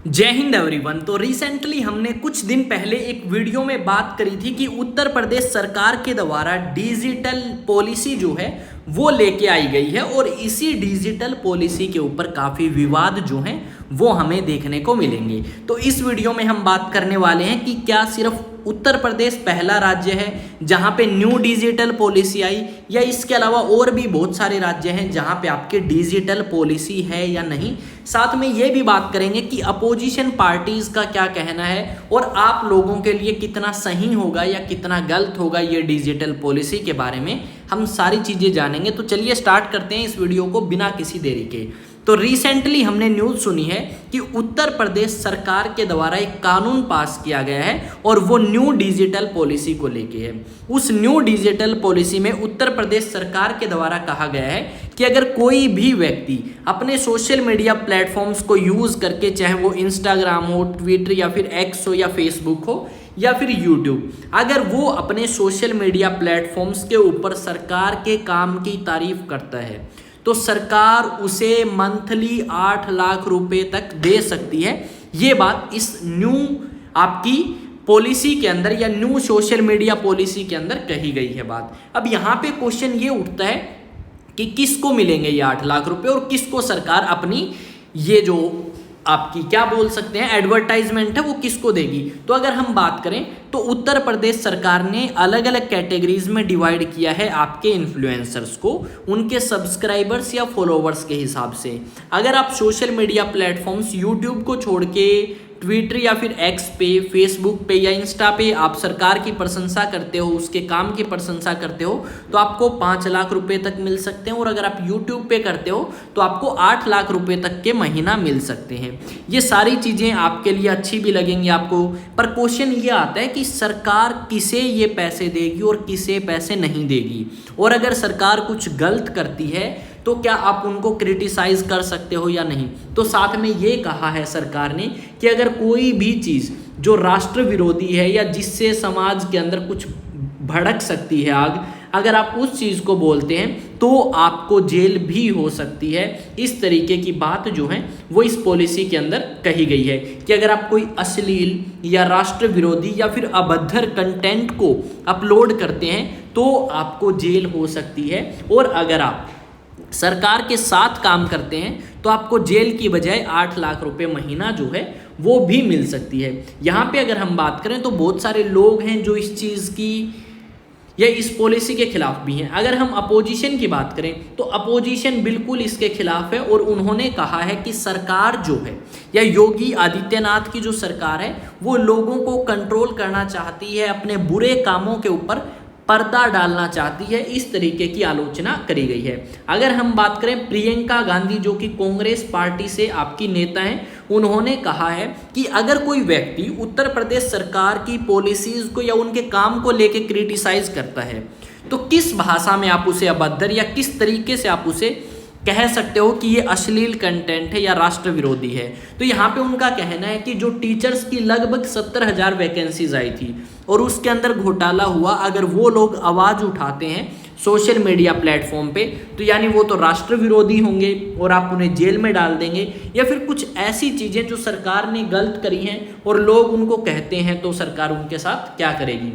जय हिंद एवरीवन। तो रिसेंटली हमने कुछ दिन पहले एक वीडियो में बात करी थी कि उत्तर प्रदेश सरकार के द्वारा डिजिटल पॉलिसी जो है वो लेके आई गई है और इसी डिजिटल पॉलिसी के ऊपर काफ़ी विवाद जो हैं वो हमें देखने को मिलेंगे। तो इस वीडियो में हम बात करने वाले हैं कि क्या सिर्फ उत्तर प्रदेश पहला राज्य है जहां पे न्यू डिजिटल पॉलिसी आई, या इसके अलावा और भी बहुत सारे राज्य हैं जहां पे आपके डिजिटल पॉलिसी है या नहीं। साथ में ये भी बात करेंगे कि अपोजिशन पार्टीज का क्या कहना है और आप लोगों के लिए कितना सही होगा या कितना गलत होगा ये डिजिटल पॉलिसी के बारे में हम सारी चीज़ें जानेंगे। तो चलिए स्टार्ट करते हैं इस वीडियो को बिना किसी देरी के। तो रिसेंटली हमने न्यूज़ सुनी है कि उत्तर प्रदेश सरकार के द्वारा एक कानून पास किया गया है और वो न्यू डिजिटल पॉलिसी को लेके है। उस न्यू डिजिटल पॉलिसी में उत्तर प्रदेश सरकार के द्वारा कहा गया है कि अगर कोई भी व्यक्ति अपने सोशल मीडिया प्लेटफॉर्म्स को यूज़ करके, चाहे वो इंस्टाग्राम हो, ट्विटर या फिर एक्स हो या फेसबुक हो या फिर यूट्यूब, अगर वो अपने सोशल मीडिया प्लेटफॉर्म्स के ऊपर सरकार के काम की तारीफ करता है तो सरकार उसे मंथली 8 लाख रुपए तक दे सकती है। ये बात इस न्यू आपकी पॉलिसी के अंदर या न्यू सोशल मीडिया पॉलिसी के अंदर कही गई है बात। अब यहाँ पे क्वेश्चन ये उठता है कि किसको मिलेंगे ये 8 लाख रुपए और किसको सरकार अपनी ये जो आपकी क्या बोल सकते हैं एडवर्टाइजमेंट है वो किसको देगी। तो अगर हम बात करें तो उत्तर प्रदेश सरकार ने अलग अलग कैटेगरीज में डिवाइड किया है आपके इन्फ्लुएंसर्स को उनके सब्सक्राइबर्स या फॉलोवर्स के हिसाब से। अगर आप सोशल मीडिया प्लेटफॉर्म्स यूट्यूब को छोड़ के ट्विटर या फिर एक्स पे, फेसबुक पे या इंस्टा पे आप सरकार की प्रशंसा करते हो, उसके काम की प्रशंसा करते हो तो आपको 5 लाख रुपए तक मिल सकते हैं, और अगर आप यूट्यूब पे करते हो तो आपको 8 लाख रुपए तक के महीना मिल सकते हैं। ये सारी चीज़ें आपके लिए अच्छी भी लगेंगी आपको, पर क्वेश्चन ये आता है कि सरकार किसे ये पैसे देगी और किसे पैसे नहीं देगी, और अगर सरकार कुछ गलत करती है तो क्या आप उनको क्रिटिसाइज कर सकते हो या नहीं। तो साथ में ये कहा है सरकार ने कि अगर कोई भी चीज़ जो राष्ट्र विरोधी है या जिससे समाज के अंदर कुछ भड़क सकती है आग, अगर आप उस चीज़ को बोलते हैं तो आपको जेल भी हो सकती है। इस तरीके की बात जो है वो इस पॉलिसी के अंदर कही गई है कि अगर आप कोई अश्लील या राष्ट्र विरोधी या फिर अभद्र कंटेंट को अपलोड करते हैं तो आपको जेल हो सकती है, और अगर आप सरकार के साथ काम करते हैं तो आपको जेल की बजाय 8 लाख रुपए महीना जो है वो भी मिल सकती है। यहाँ पे अगर हम बात करें तो बहुत सारे लोग हैं जो इस चीज़ की या इस पॉलिसी के खिलाफ भी हैं। अगर हम अपोजिशन की बात करें तो अपोजिशन बिल्कुल इसके खिलाफ है और उन्होंने कहा है कि सरकार जो है या योगी आदित्यनाथ की जो सरकार है वो लोगों को कंट्रोल करना चाहती है, अपने बुरे कामों के ऊपर पर्दा डालना चाहती है। इस तरीके की आलोचना करी गई है। अगर हम बात करें प्रियंका गांधी जो कि कांग्रेस पार्टी से आपकी नेता हैं, उन्होंने कहा है कि अगर कोई व्यक्ति उत्तर प्रदेश सरकार की पॉलिसीज को या उनके काम को लेके क्रिटिसाइज करता है तो किस भाषा में आप उसे अभद्र या किस तरीके से आप उसे कह सकते हो कि ये अश्लील कंटेंट है या राष्ट्र विरोधी है। तो यहाँ पे उनका कहना है कि जो टीचर्स की लगभग 70,000 वैकेंसीज आई थी और उसके अंदर घोटाला हुआ, अगर वो लोग आवाज़ उठाते हैं सोशल मीडिया प्लेटफॉर्म पे तो यानी वो तो राष्ट्र विरोधी होंगे और आप उन्हें जेल में डाल देंगे, या फिर कुछ ऐसी चीज़ें जो सरकार ने गलत करी हैं और लोग उनको कहते हैं तो सरकार उनके साथ क्या करेगी।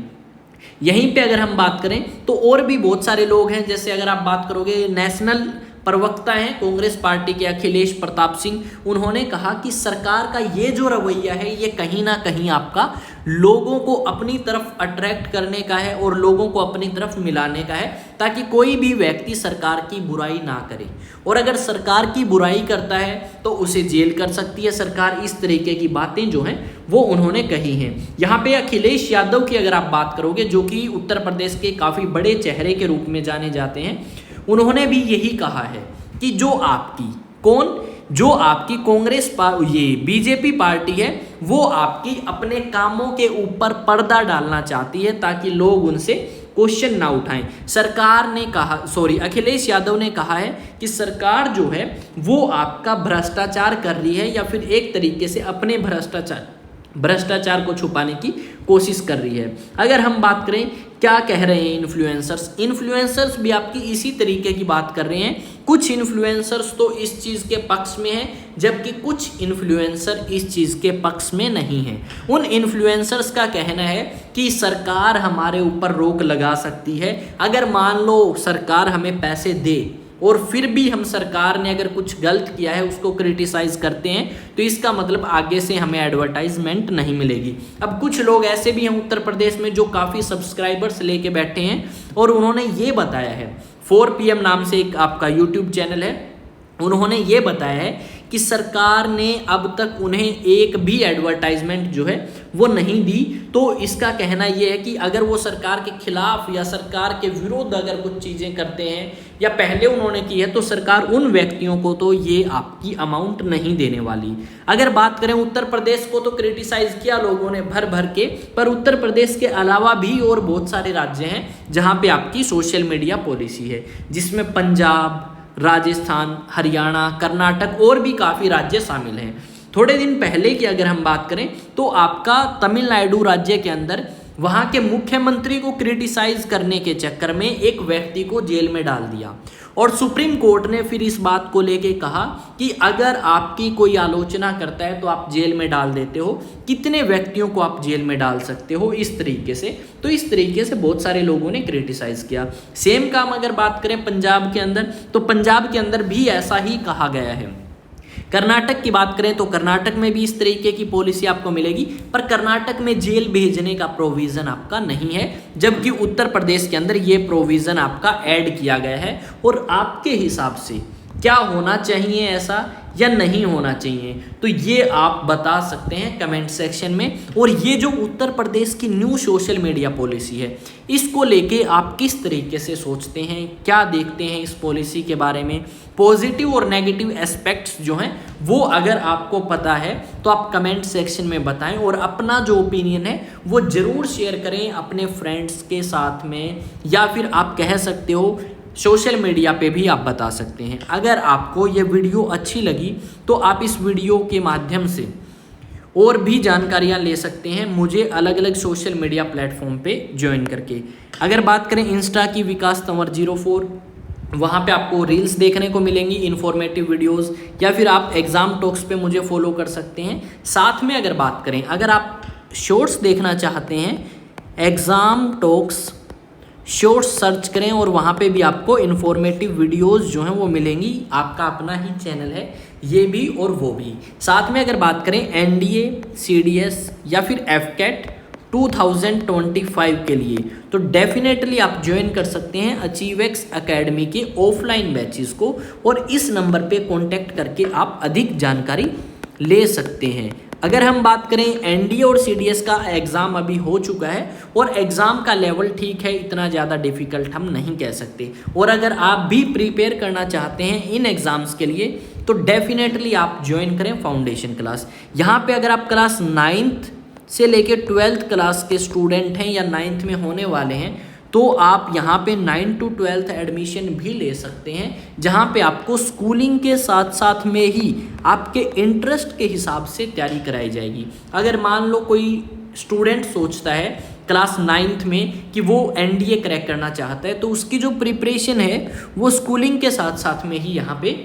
यहीं पे अगर हम बात करें तो और भी बहुत सारे लोग हैं, जैसे अगर आप बात करोगे नेशनल प्रवक्ता हैं कांग्रेस पार्टी के अखिलेश प्रताप सिंह, उन्होंने कहा कि सरकार का ये जो रवैया है ये कहीं ना कहीं आपका लोगों को अपनी तरफ अट्रैक्ट करने का है और लोगों को अपनी तरफ मिलाने का है, ताकि कोई भी व्यक्ति सरकार की बुराई ना करे, और अगर सरकार की बुराई करता है तो उसे जेल कर सकती है सरकार। इस तरीके की बातें जो हैं वो उन्होंने कही हैं। यहाँ पे अखिलेश यादव की अगर आप बात करोगे जो कि उत्तर प्रदेश के काफ़ी बड़े चेहरे के रूप में जाने जाते हैं, उन्होंने भी यही कहा है कि जो आपकी कांग्रेस ये बीजेपी पार्टी है वो आपकी अपने कामों के ऊपर पर्दा डालना चाहती है ताकि लोग उनसे क्वेश्चन ना उठाएं। अखिलेश यादव ने कहा है कि सरकार जो है वो आपका भ्रष्टाचार कर रही है या फिर एक तरीके से अपने भ्रष्टाचार भ्रष्टाचार को छुपाने की कोशिश कर रही है। अगर हम बात करें क्या कह रहे हैं इन्फ्लुएंसर्स भी आपकी इसी तरीके की बात कर रहे हैं। कुछ इन्फ्लुएंसर्स तो इस चीज़ के पक्ष में हैं, जबकि कुछ इन्फ्लुएंसर इस चीज़ के पक्ष में नहीं हैं। उन इन्फ्लुएंसर्स का कहना है कि सरकार हमारे ऊपर रोक लगा सकती है। अगर मान लो सरकार हमें पैसे दे और फिर भी हम सरकार ने अगर कुछ गलत किया है उसको क्रिटिसाइज करते हैं, तो इसका मतलब आगे से हमें एडवर्टाइजमेंट नहीं मिलेगी। अब कुछ लोग ऐसे भी हैं उत्तर प्रदेश में जो काफ़ी सब्सक्राइबर्स लेके बैठे हैं और उन्होंने ये बताया है, 4 PM नाम से एक आपका यूट्यूब चैनल है, उन्होंने ये बताया है कि सरकार ने अब तक उन्हें एक भी एडवर्टाइजमेंट जो है वो नहीं दी। तो इसका कहना ये है कि अगर वो सरकार के खिलाफ या सरकार के विरुद्ध अगर कुछ चीज़ें करते हैं या पहले उन्होंने की है, तो सरकार उन व्यक्तियों को तो ये आपकी अमाउंट नहीं देने वाली। अगर बात करें उत्तर प्रदेश को, तो क्रिटिसाइज किया लोगों ने भर भर के, पर उत्तर प्रदेश के अलावा भी और बहुत सारे राज्य हैं जहाँ पे आपकी सोशल मीडिया पॉलिसी है, जिसमें पंजाब, राजस्थान, हरियाणा, कर्नाटक और भी काफ़ी राज्य शामिल हैं। थोड़े दिन पहले की अगर हम बात करें तो आपका तमिलनाडु राज्य के अंदर वहाँ के मुख्यमंत्री को क्रिटिसाइज करने के चक्कर में एक व्यक्ति को जेल में डाल दिया और सुप्रीम कोर्ट ने फिर इस बात को लेके कहा कि अगर आपकी कोई आलोचना करता है तो आप जेल में डाल देते हो, कितने व्यक्तियों को आप जेल में डाल सकते हो, इस तरीके से। तो इस तरीके से बहुत सारे लोगों ने क्रिटिसाइज किया। सेम काम अगर बात करें पंजाब के अंदर, तो पंजाब के अंदर भी ऐसा ही कहा गया है। कर्नाटक की बात करें तो कर्नाटक में भी इस तरीके की पॉलिसी आपको मिलेगी, पर कर्नाटक में जेल भेजने का प्रोविज़न आपका नहीं है, जबकि उत्तर प्रदेश के अंदर ये प्रोविज़न आपका ऐड किया गया है। और आपके हिसाब से क्या होना चाहिए ऐसा या नहीं होना चाहिए, तो ये आप बता सकते हैं कमेंट सेक्शन में। और ये जो उत्तर प्रदेश की न्यू सोशल मीडिया पॉलिसी है, इसको लेके आप किस तरीके से सोचते हैं, क्या देखते हैं इस पॉलिसी के बारे में, पॉजिटिव और नेगेटिव एस्पेक्ट्स जो हैं वो अगर आपको पता है तो आप कमेंट सेक्शन में बताएं और अपना जो ओपिनियन है वो ज़रूर शेयर करें अपने फ्रेंड्स के साथ में, या फिर आप कह सकते हो सोशल मीडिया पे भी आप बता सकते हैं। अगर आपको ये वीडियो अच्छी लगी तो आप इस वीडियो के माध्यम से और भी जानकारियाँ ले सकते हैं मुझे अलग अलग सोशल मीडिया प्लेटफॉर्म पे ज्वाइन करके। अगर बात करें इंस्टा की, विकास तंवर 04, वहाँ पे आपको रील्स देखने को मिलेंगी, इन्फॉर्मेटिव वीडियोस, या फिर आप एग्ज़ाम टॉक्स पे मुझे फॉलो कर सकते हैं। साथ में अगर बात करें, अगर आप शॉर्ट्स देखना चाहते हैं, एग्ज़ाम टॉक्स शॉर्ट्स सर्च करें और वहाँ पे भी आपको इन्फॉर्मेटिव वीडियोस जो हैं वो मिलेंगी। आपका अपना ही चैनल है ये भी और वो भी। साथ में अगर बात करें NDA, CDS या फिर FCAT 2025 के लिए, तो डेफिनेटली आप ज्वाइन कर सकते हैं अचीवेक्स एकेडमी के ऑफलाइन बैचेस को, और इस नंबर पे कांटेक्ट करके आप अधिक जानकारी ले सकते हैं। अगर हम बात करें NDA और CDS का एग्ज़ाम अभी हो चुका है और एग्ज़ाम का लेवल ठीक है, इतना ज़्यादा डिफ़िकल्ट हम नहीं कह सकते। और अगर आप भी प्रिपेयर करना चाहते हैं इन एग्ज़ाम्स के लिए तो डेफिनेटली आप ज्वाइन करें फाउंडेशन क्लास। यहाँ पे अगर आप क्लास 9th से लेके 12th क्लास के स्टूडेंट हैं या 9th में होने वाले हैं तो आप यहाँ पे 9 to 12th एडमिशन भी ले सकते हैं, जहाँ पे आपको स्कूलिंग के साथ साथ में ही आपके इंटरेस्ट के हिसाब से तैयारी कराई जाएगी। अगर मान लो कोई स्टूडेंट सोचता है क्लास 9th में कि वो NDA क्रैक करना चाहता है, तो उसकी जो प्रिपरेशन है वो स्कूलिंग के साथ साथ में ही यहाँ पे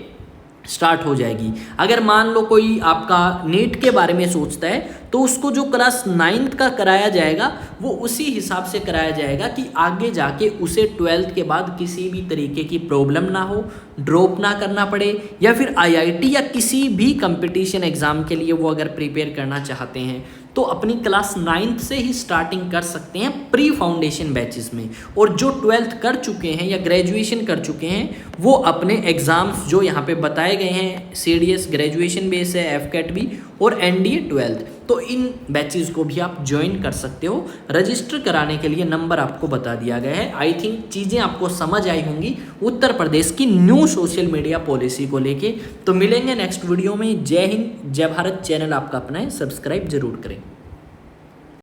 स्टार्ट हो जाएगी। अगर मान लो कोई आपका नीट के बारे में सोचता है तो उसको जो क्लास 9th का कराया जाएगा वो उसी हिसाब से कराया जाएगा कि आगे जाके उसे 12th के बाद किसी भी तरीके की प्रॉब्लम ना हो, ड्रॉप ना करना पड़े, या फिर IIT या किसी भी कंपटीशन एग्ज़ाम के लिए वो अगर प्रिपेयर करना चाहते हैं तो अपनी क्लास 9th से ही स्टार्टिंग कर सकते हैं प्री फाउंडेशन बैचेस में। और जो 12th कर चुके हैं या ग्रेजुएशन कर चुके हैं वो अपने एग्ज़ाम्स जो यहाँ पे बताए गए हैं, CDS ग्रेजुएशन बेस है, FCAT भी और NDA 12th, तो इन बैचेस को भी आप ज्वाइन कर सकते हो। रजिस्टर कराने के लिए नंबर आपको बता दिया गया है। आई थिंक चीज़ें आपको समझ आई होंगी उत्तर प्रदेश की न्यू सोशल मीडिया पॉलिसी को लेके। तो मिलेंगे नेक्स्ट वीडियो में। जय हिंद, जय भारत। चैनल आपका अपना है, सब्सक्राइब जरूर करें।